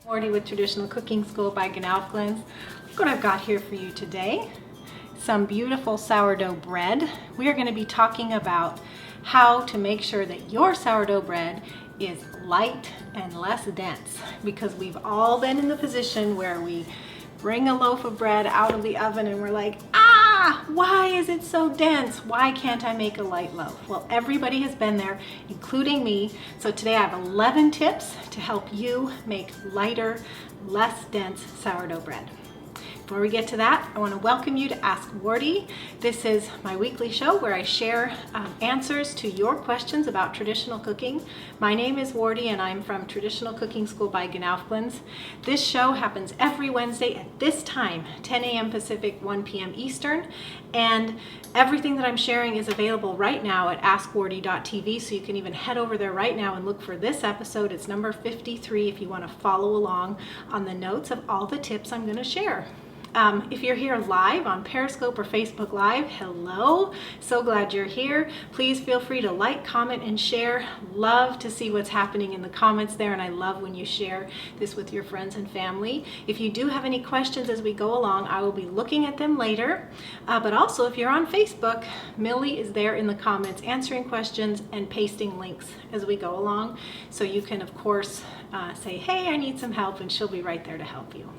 Wardee with Traditional Cooking School by Gnauflins. Look what I've got here for you today. Some beautiful sourdough bread. We are going to be talking about how to make sure that your sourdough bread is light and less dense, because we've all been in the position where we bring a loaf of bread out of the oven and we're like, why is it so dense? Why can't I make a light loaf? Well, everybody has been there, including me. So today I have 11 tips to help you make lighter, less dense sourdough bread. Before we get to that, I want to welcome you to Ask Wardee. This is my weekly show where I share answers to your questions about traditional cooking. My name is Wardee and I'm from Traditional Cooking School by Gnauflins. This show happens every Wednesday at this time, 10 a.m. Pacific, 1 p.m. Eastern, and everything that I'm sharing is available right now at askwardee.tv, so you can even head over there right now and look for this episode. It's number 53 if you want to follow along on the notes of all the tips I'm going to share. If you're here live on Periscope or Facebook Live, hello. So glad you're here. Please feel free to like, comment, and share. Love to see what's happening in the comments there, and I love when you share this with your friends and family. If you do have any questions as we go along, I will be looking at them later. But also, if you're on Facebook, Millie is there in the comments answering questions and pasting links as we go along. So you can, of course, say, hey, I need some help, and she'll be right there to help you.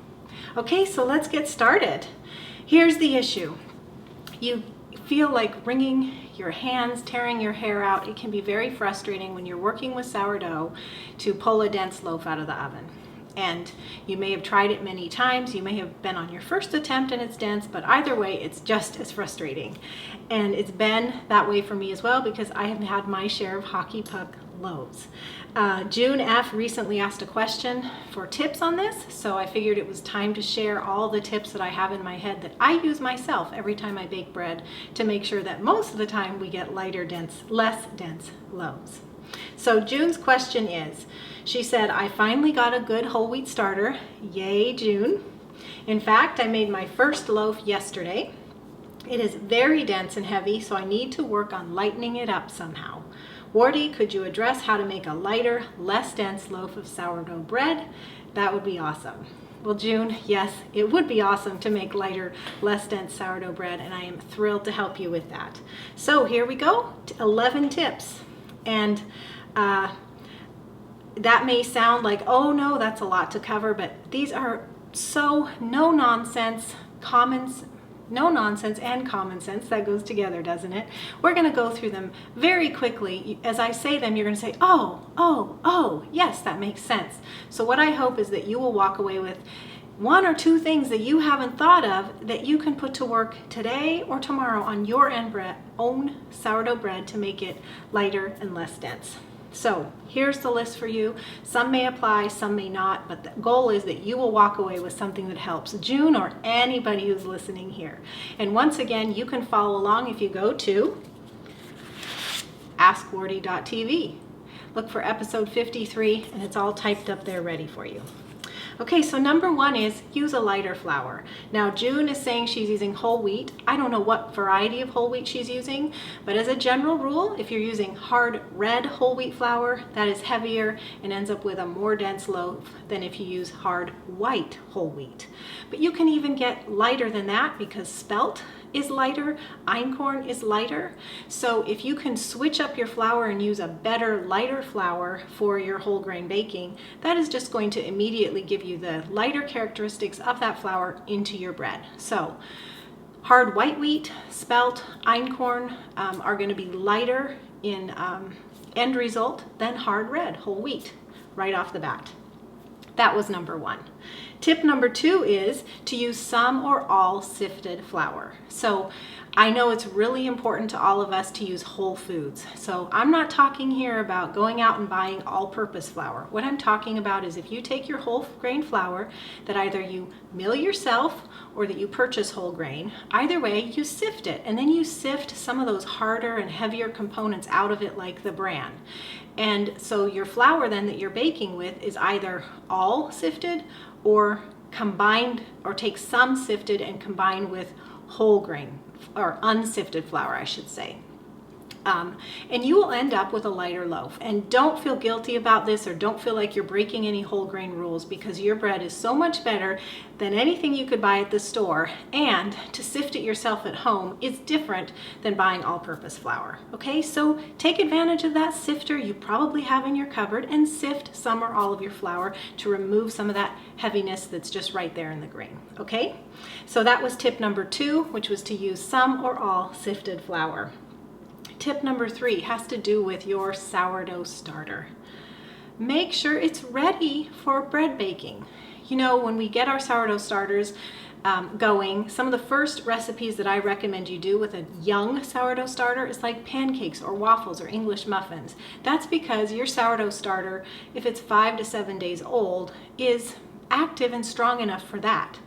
Okay, so let's get started. Here's the issue. You feel like wringing your hands, tearing your hair out. It can be very frustrating when you're working with sourdough to pull a dense loaf out of the oven. And you may have tried it many times. You may have been on your first attempt and it's dense, but either way, it's just as frustrating. And it's been that way for me as well, because I have had my share of hockey puck loaves. June F. recently asked a question for tips on this, so I figured it was time to share all the tips that I have in my head that I use myself every time I bake bread to make sure that most of the time we get lighter, less dense loaves. So June's question is, she said, I finally got a good whole wheat starter. Yay, June. In fact, I made my first loaf yesterday. It is very dense and heavy, so I need to work on lightening it up somehow. Wardee, could you address how to make a lighter, less dense loaf of sourdough bread? That would be awesome. Well, June, yes, it would be awesome to make lighter, less dense sourdough bread, and I am thrilled to help you with that. So here we go, 11 tips. And that may sound like, oh no, that's a lot to cover, but these are so no nonsense and common sense. That goes together, doesn't it? We're going to go through them very quickly. As I say them, you're going to say, oh, yes, that makes sense. So what I hope is that you will walk away with one or two things that you haven't thought of that you can put to work today or tomorrow on your own sourdough bread to make it lighter and less dense. So here's the list for you. Some may apply, some may not, but the goal is that you will walk away with something that helps June or anybody who's listening here. And once again, you can follow along if you go to askwardee.tv. Look for episode 53, and it's all typed up there ready for you. Okay, so number one is use a lighter flour. Now, June is saying she's using whole wheat. I don't know what variety of whole wheat she's using, but as a general rule, if you're using hard red whole wheat flour, that is heavier and ends up with a more dense loaf than if you use hard white whole wheat. But you can even get lighter than that, because spelt is lighter, einkorn is lighter. So if you can switch up your flour and use a better, lighter flour for your whole grain baking, that is just going to immediately give you the lighter characteristics of that flour into your bread. So hard white wheat, spelt, einkorn are going to be lighter in end result than hard red whole wheat right off the bat. That was number one. Tip number two is to use some or all sifted flour. So I know it's really important to all of us to use whole foods. So I'm not talking here about going out and buying all-purpose flour. What I'm talking about is if you take your whole grain flour that either you mill yourself or that you purchase whole grain, either way, you sift it, and then you sift some of those harder and heavier components out of it, like the bran. And so your flour then that you're baking with is either all sifted or combined, or take some sifted and combine with whole grain or unsifted flour, I should say. And you will end up with a lighter loaf. And don't feel guilty about this, or don't feel like you're breaking any whole grain rules, because your bread is so much better than anything you could buy at the store. And to sift it yourself at home is different than buying all-purpose flour. Okay, so take advantage of that sifter you probably have in your cupboard and sift some or all of your flour to remove some of that heaviness that's just right there in the grain. Okay, so that was tip number 2, which was to use some or all sifted flour. Tip number 3 has to do with your sourdough starter. Make sure it's ready for bread baking. You know, when we get our sourdough starters going, some of the first recipes that I recommend you do with a young sourdough starter is like pancakes or waffles or English muffins. That's because your sourdough starter, if it's 5 to 7 days old, is active and strong enough for that.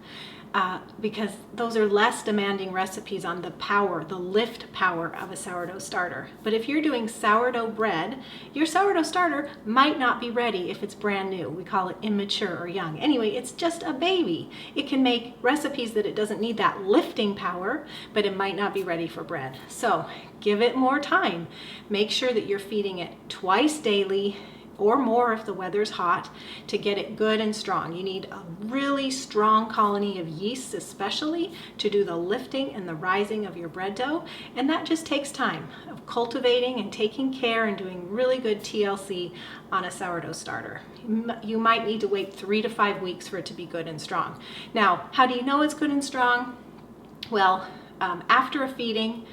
Because those are less demanding recipes on the power, the lift power of a sourdough starter. But if you're doing sourdough bread, your sourdough starter might not be ready if it's brand new. We call it immature or young. Anyway, it's just a baby. It can make recipes that it doesn't need that lifting power, but it might not be ready for bread. So give it more time. Make sure that you're feeding it twice daily, or more if the weather's hot, to get it good and strong. You need a really strong colony of yeast especially to do the lifting and the rising of your bread dough, and that just takes time of cultivating and taking care and doing really good TLC on a sourdough starter. You might need to wait 3 to 5 weeks for it to be good and strong. Now, how do you know it's good and strong? Well, after a feeding,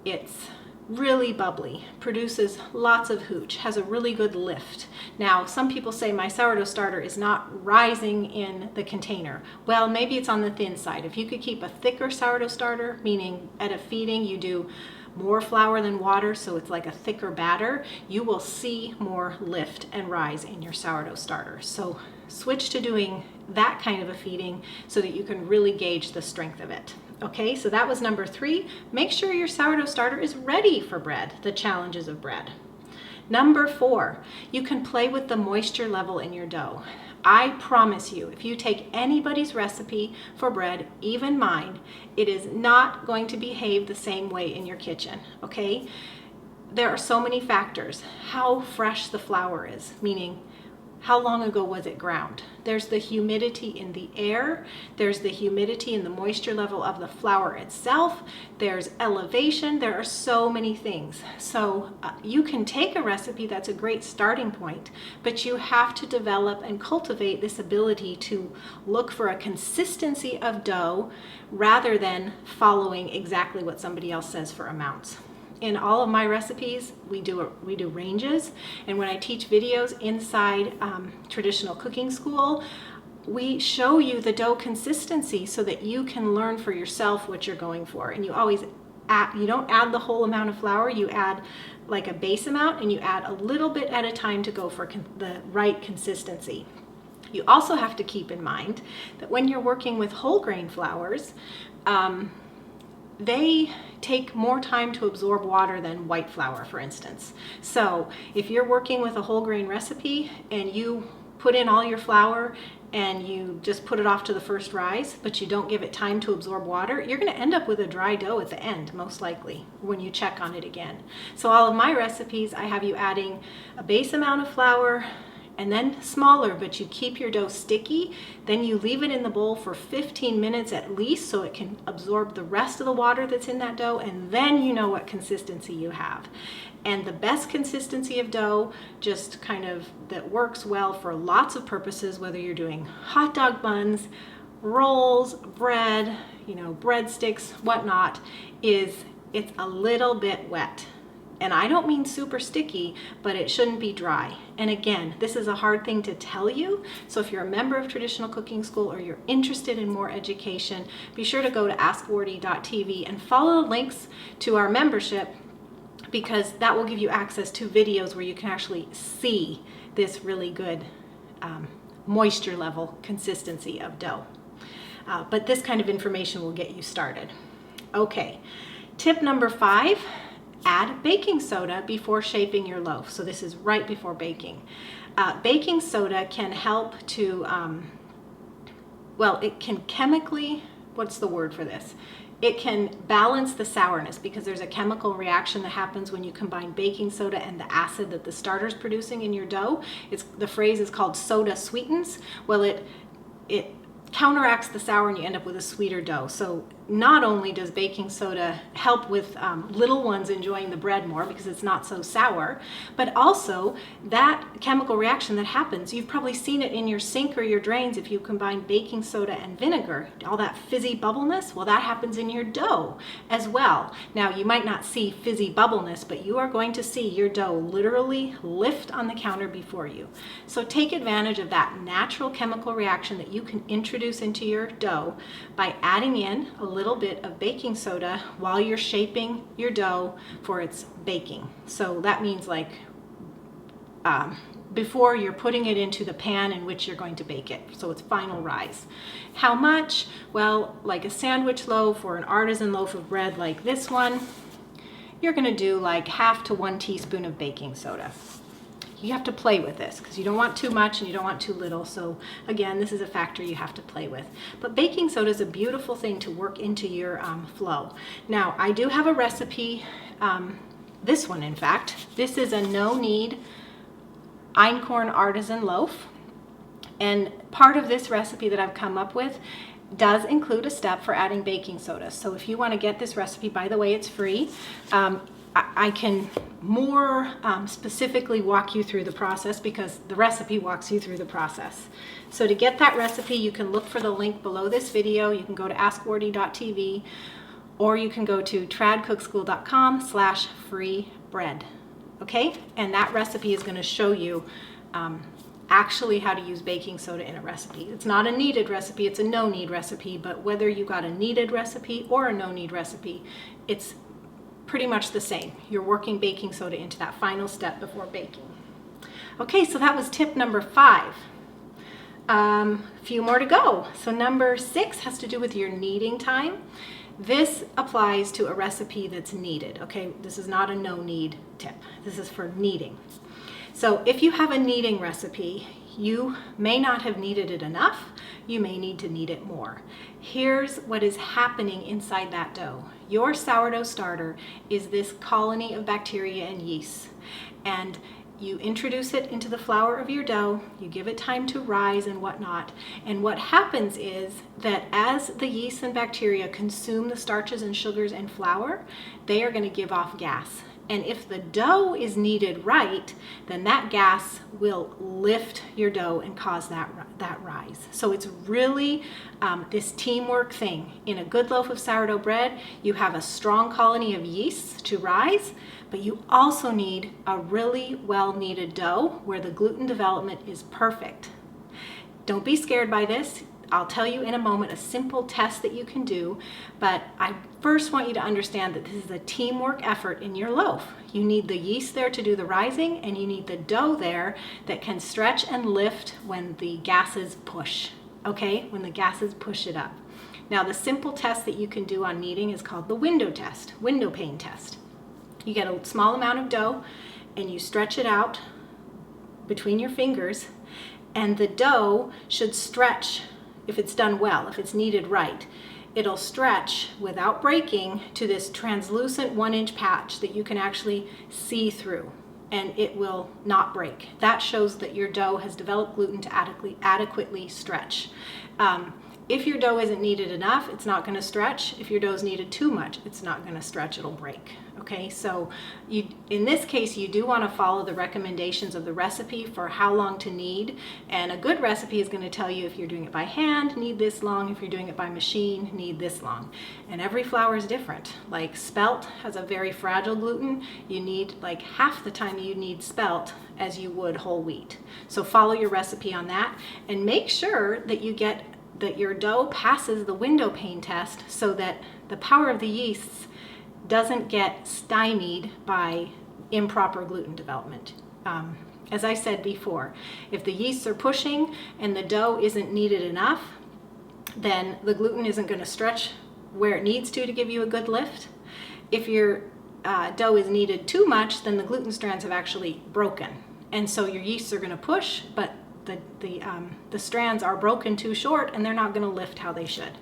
it's really bubbly, produces lots of hooch, has a really good lift. Now, some people say my sourdough starter is not rising in the container. Well, maybe it's on the thin side. If you could keep a thicker sourdough starter, meaning at a feeding you do more flour than water, so it's like a thicker batter, you will see more lift and rise in your sourdough starter. So switch to doing that kind of a feeding so that you can really gauge the strength of it. Okay, so that was number 3. Make sure your sourdough starter is ready for bread, the challenges of bread. Number 4, you can play with the moisture level in your dough. I promise you, if you take anybody's recipe for bread, even mine, it is not going to behave the same way in your kitchen, okay? There are so many factors. How fresh the flour is, meaning how long ago was it ground? There's the humidity in the air, there's the humidity in the moisture level of the flour itself, there's elevation, there are so many things. So you can take a recipe that's a great starting point, but you have to develop and cultivate this ability to look for a consistency of dough rather than following exactly what somebody else says for amounts. In all of my recipes, we do ranges, and when I teach videos inside traditional cooking school, we show you the dough consistency so that you can learn for yourself what you're going for. And you don't add the whole amount of flour, you add like a base amount, and you add a little bit at a time to go for the right consistency. You also have to keep in mind that when you're working with whole grain flours, they take more time to absorb water than white flour, for instance. So if you're working with a whole grain recipe and you put in all your flour and you just put it off to the first rise, but you don't give it time to absorb water, you're going to end up with a dry dough at the end, most likely, when you check on it again. So all of my recipes, I have you adding a base amount of flour, and then smaller, but you keep your dough sticky. Then you leave it in the bowl for 15 minutes at least so it can absorb the rest of the water that's in that dough, and then you know what consistency you have. And the best consistency of dough, just kind of that works well for lots of purposes, whether you're doing hot dog buns, rolls, bread, breadsticks, whatnot, is it's a little bit wet. And I don't mean super sticky, but it shouldn't be dry. And again, this is a hard thing to tell you. So if you're a member of Traditional Cooking School or you're interested in more education, be sure to go to askwardee.tv and follow the links to our membership, because that will give you access to videos where you can actually see this really good moisture level consistency of dough. But this kind of information will get you started. Okay, tip number 5. Add baking soda before shaping your loaf. So this is right before baking. Baking soda can help to, it can chemically, what's the word for this? it can balance the sourness because there's a chemical reaction that happens when you combine baking soda and the acid that the starter's producing in your dough. The phrase is called soda sweetens. Well, it counteracts the sour and you end up with a sweeter dough. So not only does baking soda help with little ones enjoying the bread more because it's not so sour, but also that chemical reaction that happens, you've probably seen it in your sink or your drains if you combine baking soda and vinegar, all that fizzy bubbleness, well, that happens in your dough as well. Now, you might not see fizzy bubbleness, but you are going to see your dough literally lift on the counter before you. So take advantage of that natural chemical reaction that you can introduce into your dough by adding in a little bit of baking soda while you're shaping your dough for its baking. So that means like before you're putting it into the pan in which you're going to bake it. So it's final rise. How much? Well, like a sandwich loaf or an artisan loaf of bread like this one, you're going to do like 1/2 to 1 teaspoon of baking soda. You have to play with this because you don't want too much and you don't want too little. So again, this is a factor you have to play with. But baking soda is a beautiful thing to work into your flow. Now, I do have a recipe, this one in fact. This is a no-knead Einkorn artisan loaf. And part of this recipe that I've come up with does include a step for adding baking soda. So if you want to get this recipe, by the way, it's free. I can more specifically walk you through the process because the recipe walks you through the process. So to get that recipe, you can look for the link below this video. You can go to askwardee.tv or you can go to tradcookschool.com/freebread. Okay, and that recipe is going to show you actually how to use baking soda in a recipe. It's not a kneaded recipe, it's a no-knead recipe, but whether you got a kneaded recipe or a no-knead recipe, it's pretty much the same. You're working baking soda into that final step before baking. Okay, so that was tip number 5. A few more to go. So number 6 has to do with your kneading time. This applies to a recipe that's kneaded. Okay, this is not a no-knead tip. This is for kneading. So if you have a kneading recipe, you may not have kneaded it enough. You may need to knead it more. Here's what is happening inside that dough. Your sourdough starter is this colony of bacteria and yeast. And you introduce it into the flour of your dough, you give it time to rise and whatnot. And what happens is that as the yeast and bacteria consume the starches and sugars and flour, they are going to give off gas. And if the dough is kneaded right, then that gas will lift your dough and cause that rise. So it's really this teamwork thing. In a good loaf of sourdough bread, you have a strong colony of yeast to rise, but you also need a really well-kneaded dough where the gluten development is perfect. Don't be scared by this. I'll tell you in a moment a simple test that you can do, but I first want you to understand that this is a teamwork effort in your loaf. You need the yeast there to do the rising, and you need the dough there that can stretch and lift when the gases push, okay? When the gases push it up. Now, the simple test that you can do on kneading is called the window pane test. You get a small amount of dough, and you stretch it out between your fingers, and the dough should stretch. If it's done well, if it's kneaded right, it'll stretch without breaking to this translucent 1-inch patch that you can actually see through, and it will not break. That shows that your dough has developed gluten to adequately stretch. If your dough isn't kneaded enough, it's not going to stretch. If your dough is kneaded too much, it's not going to stretch, it'll break. Okay, so in this case, you do want to follow the recommendations of the recipe for how long to knead. And a good recipe is going to tell you if you're doing it by hand, knead this long. If you're doing it by machine, knead this long. And every flour is different. Like spelt has a very fragile gluten. You need like half the time you need spelt as you would whole wheat. So follow your recipe on that and make sure that your dough passes the window pane test so that the power of the yeasts doesn't get stymied by improper gluten development. As I said before, if the yeasts are pushing and the dough isn't kneaded enough, then the gluten isn't going to stretch where it needs to give you a good lift. If your dough is kneaded too much, then the gluten strands have actually broken. And so your yeasts are going to push, but the strands are broken too short and they're not going to lift how they should.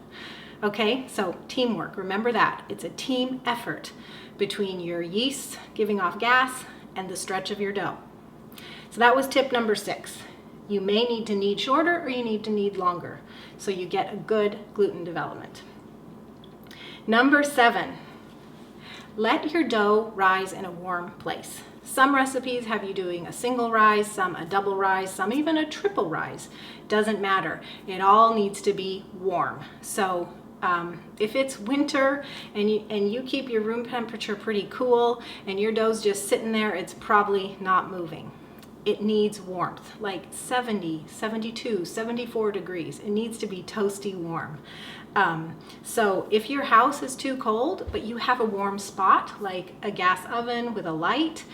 Okay, so teamwork, remember that. It's a team effort between your yeast giving off gas and the stretch of your dough. So that was tip number 6. You may need to knead shorter or you need to knead longer so you get a good gluten development. Number 7, let your dough rise in a warm place. Some recipes have you doing a single rise, some a double rise, some even a triple rise. Doesn't matter. It all needs to be warm. So if it's winter and you keep your room temperature pretty cool and your dough's just sitting there, it's probably not moving. It needs warmth, like 70, 72, 74 degrees. It needs to be toasty warm. So if your house is too cold, but you have a warm spot, like a gas oven with a light,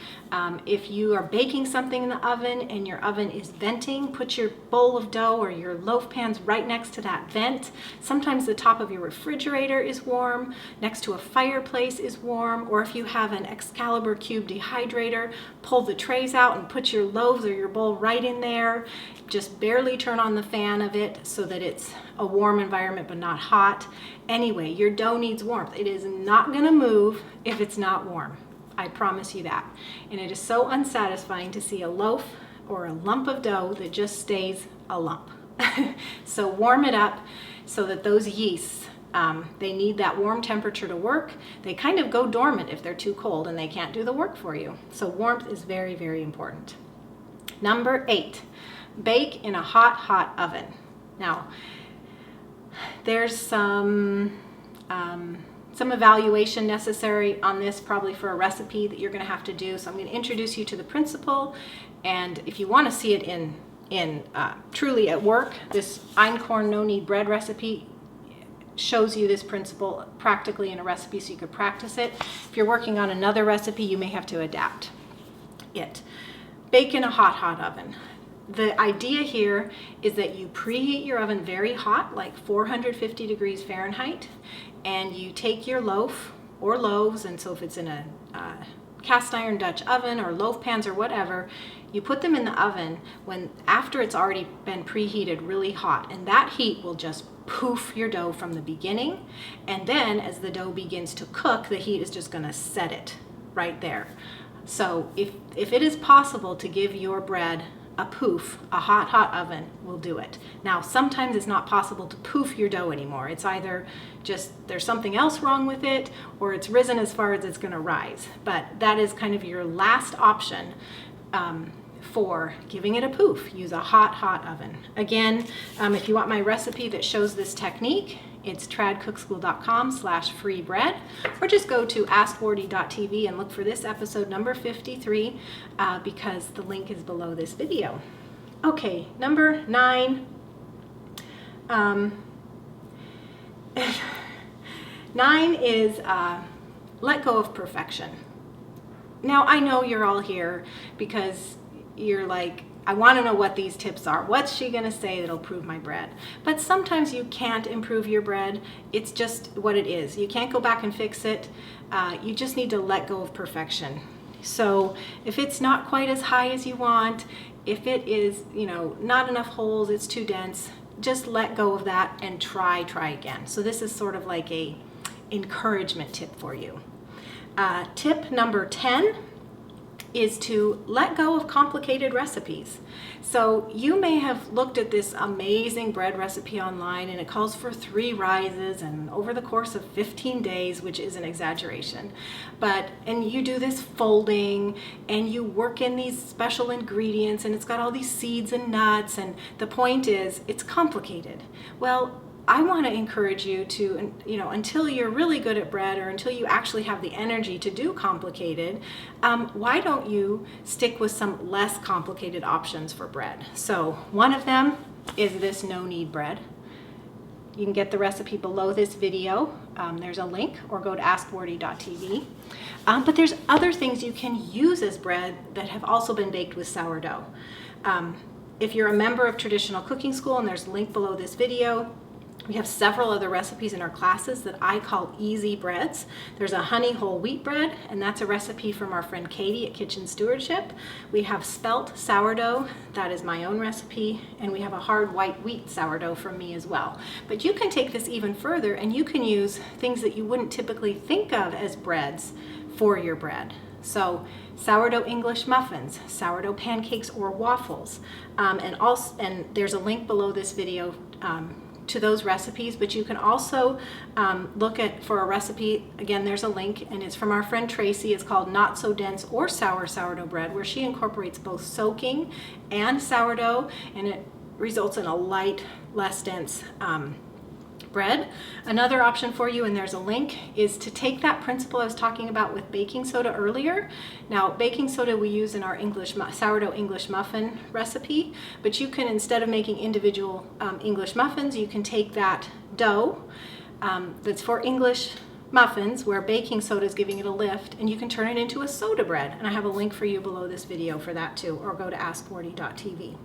if you are baking something in the oven and your oven is venting, put your bowl of dough or your loaf pans right next to that vent. Sometimes the top of your refrigerator is warm, next to a fireplace is warm, or if you have an Excalibur cube dehydrator, pull the trays out and put your loaves or your bowl right in there. Just barely turn on the fan of it so that it's a warm environment but not hot. Anyway, your dough needs warmth. It is not going to move if it's not warm. I promise you that. And it is so unsatisfying to see a loaf or a lump of dough that just stays a lump. So warm it up so that those yeasts, they need that warm temperature to work. They kind of go dormant if they're too cold and they can't do the work for you. So warmth is very, very important. Number 8, bake in a hot oven. Now, there's some evaluation necessary on this, probably for a recipe that you're going to have to do. So I'm going to introduce you to the principle, and if you want to see it in truly at work, this Einkorn no-knead bread recipe shows you this principle practically in a recipe so you could practice it. If you're working on another recipe, you may have to adapt it. Bake in a hot oven. The idea here is that you preheat your oven very hot, like 450 degrees Fahrenheit, and you take your loaf or loaves, and so if it's in a cast iron Dutch oven or loaf pans or whatever, you put them in the oven after it's already been preheated really hot, and that heat will just poof your dough from the beginning, and then as the dough begins to cook, the heat is just going to set it right there. So if it is possible to give your bread a poof, a hot oven will do it. Now, sometimes it's not possible to poof your dough anymore. It's either just there's something else wrong with it, or it's risen as far as it's going to rise. But that is kind of your last option for giving it a poof. Use a hot oven. Again, if you want my recipe that shows this technique, it's tradcookschool.com/freebread, or just go to askwardee.tv and look for this episode number 53 because the link is below this video. Okay, number 9. 9 is let go of perfection. Now, I know you're all here because you're like, I want to know what these tips are. What's she going to say that'll improve my bread? But sometimes you can't improve your bread. It's just what it is. You can't go back and fix it. You just need to let go of perfection. So if it's not quite as high as you want, if it is, not enough holes, it's too dense, just let go of that and try again. So this is sort of like a encouragement tip for you. Tip number 10 is to let go of complicated recipes. So you may have looked at this amazing bread recipe online, and it calls for 3 rises and over the course of 15 days, which is an exaggeration. And you do this folding and you work in these special ingredients, and it's got all these seeds and nuts, and the point is it's complicated. Well, I want to encourage you to, until you're really good at bread, or until you actually have the energy to do complicated, why don't you stick with some less complicated options for bread? So one of them is this no-knead bread. You can get the recipe below this video. There's a link, or go to askwardee.tv. But there's other things you can use as bread that have also been baked with sourdough. If you're a member of Traditional Cooking School, and there's a link below this video, We have several other recipes in our classes that I call easy breads. There's a honey whole wheat bread, and that's a recipe from our friend Katie at Kitchen Stewardship. We have spelt sourdough, that is my own recipe, and we have a hard white wheat sourdough from me as well. But you can take this even further, and you can use things that you wouldn't typically think of as breads for your bread. So sourdough English muffins, sourdough pancakes or waffles, and there's a link below this video to those recipes, but you can also look for a recipe. Again, there's a link, and it's from our friend Tracy. It's called Not So Dense or Sour Sourdough Bread, where she incorporates both soaking and sourdough, and it results in a light, less dense bread. Another option for you, and there's a link, is to take that principle I was talking about with baking soda earlier. Now, baking soda we use in our sourdough English muffin recipe, but you can, instead of making individual English muffins, you can take that dough that's for English muffins, where baking soda is giving it a lift, and you can turn it into a soda bread. And I have a link for you below this video for that too, or go to askwardee.tv.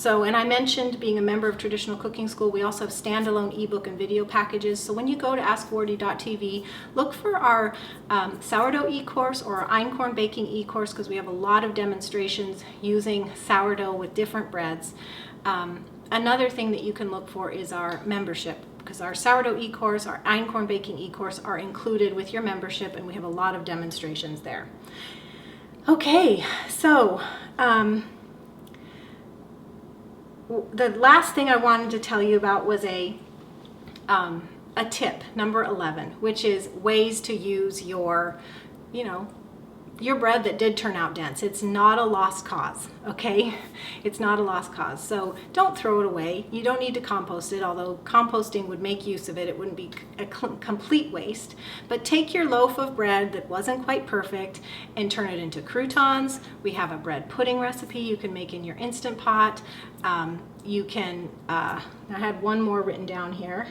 And I mentioned being a member of Traditional Cooking School. We also have standalone ebook and video packages. So when you go to askwardee.tv, look for our sourdough eCourse or our Einkorn Baking eCourse, because we have a lot of demonstrations using sourdough with different breads. Another thing that you can look for is our membership, because our sourdough eCourse, our Einkorn Baking eCourse are included with your membership, and we have a lot of demonstrations there. Okay, so the last thing I wanted to tell you about was a tip, number 11, which is ways to use your bread that did turn out dense. It's not a lost cause, okay? It's not a lost cause. So don't throw it away. You don't need to compost it, although composting would make use of it. It wouldn't be a complete waste. But take your loaf of bread that wasn't quite perfect and turn it into croutons. We have a bread pudding recipe you can make in your Instant Pot. You can, I had one more written down here.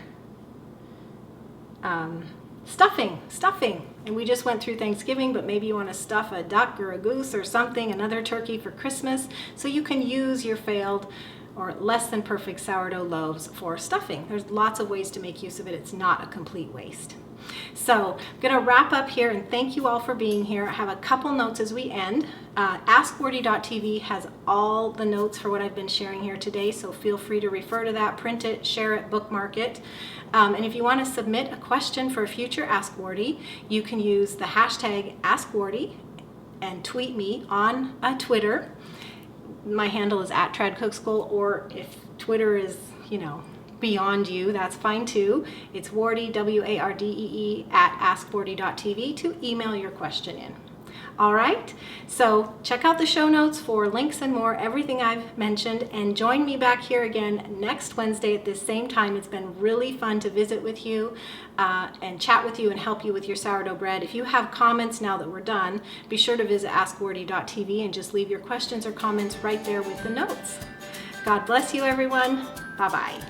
Stuffing, and we just went through Thanksgiving, but maybe you want to stuff a duck or a goose or something, another turkey for Christmas, so you can use your failed or less than perfect sourdough loaves for stuffing. There's lots of ways to make use of it. It's not a complete waste. So I'm going to wrap up here, and thank you all for being here. I have a couple notes as we end. AskWardee.tv has all the notes for what I've been sharing here today, so feel free to refer to that, print it, share it, bookmark it. And if you want to submit a question for a future Ask Wardee, you can use the hashtag AskWardee and tweet me on Twitter. My handle is @TradCookSchool, or if Twitter is, beyond you, that's fine too. It's Wardee, WARDEE, @askwardee.tv to email your question in. All right, so check out the show notes for links and more, everything I've mentioned, and join me back here again next Wednesday at this same time. It's been really fun to visit with you and chat with you and help you with your sourdough bread. If you have comments now that we're done, be sure to visit askwardee.tv and just leave your questions or comments right there with the notes. God bless you, everyone. Bye-bye.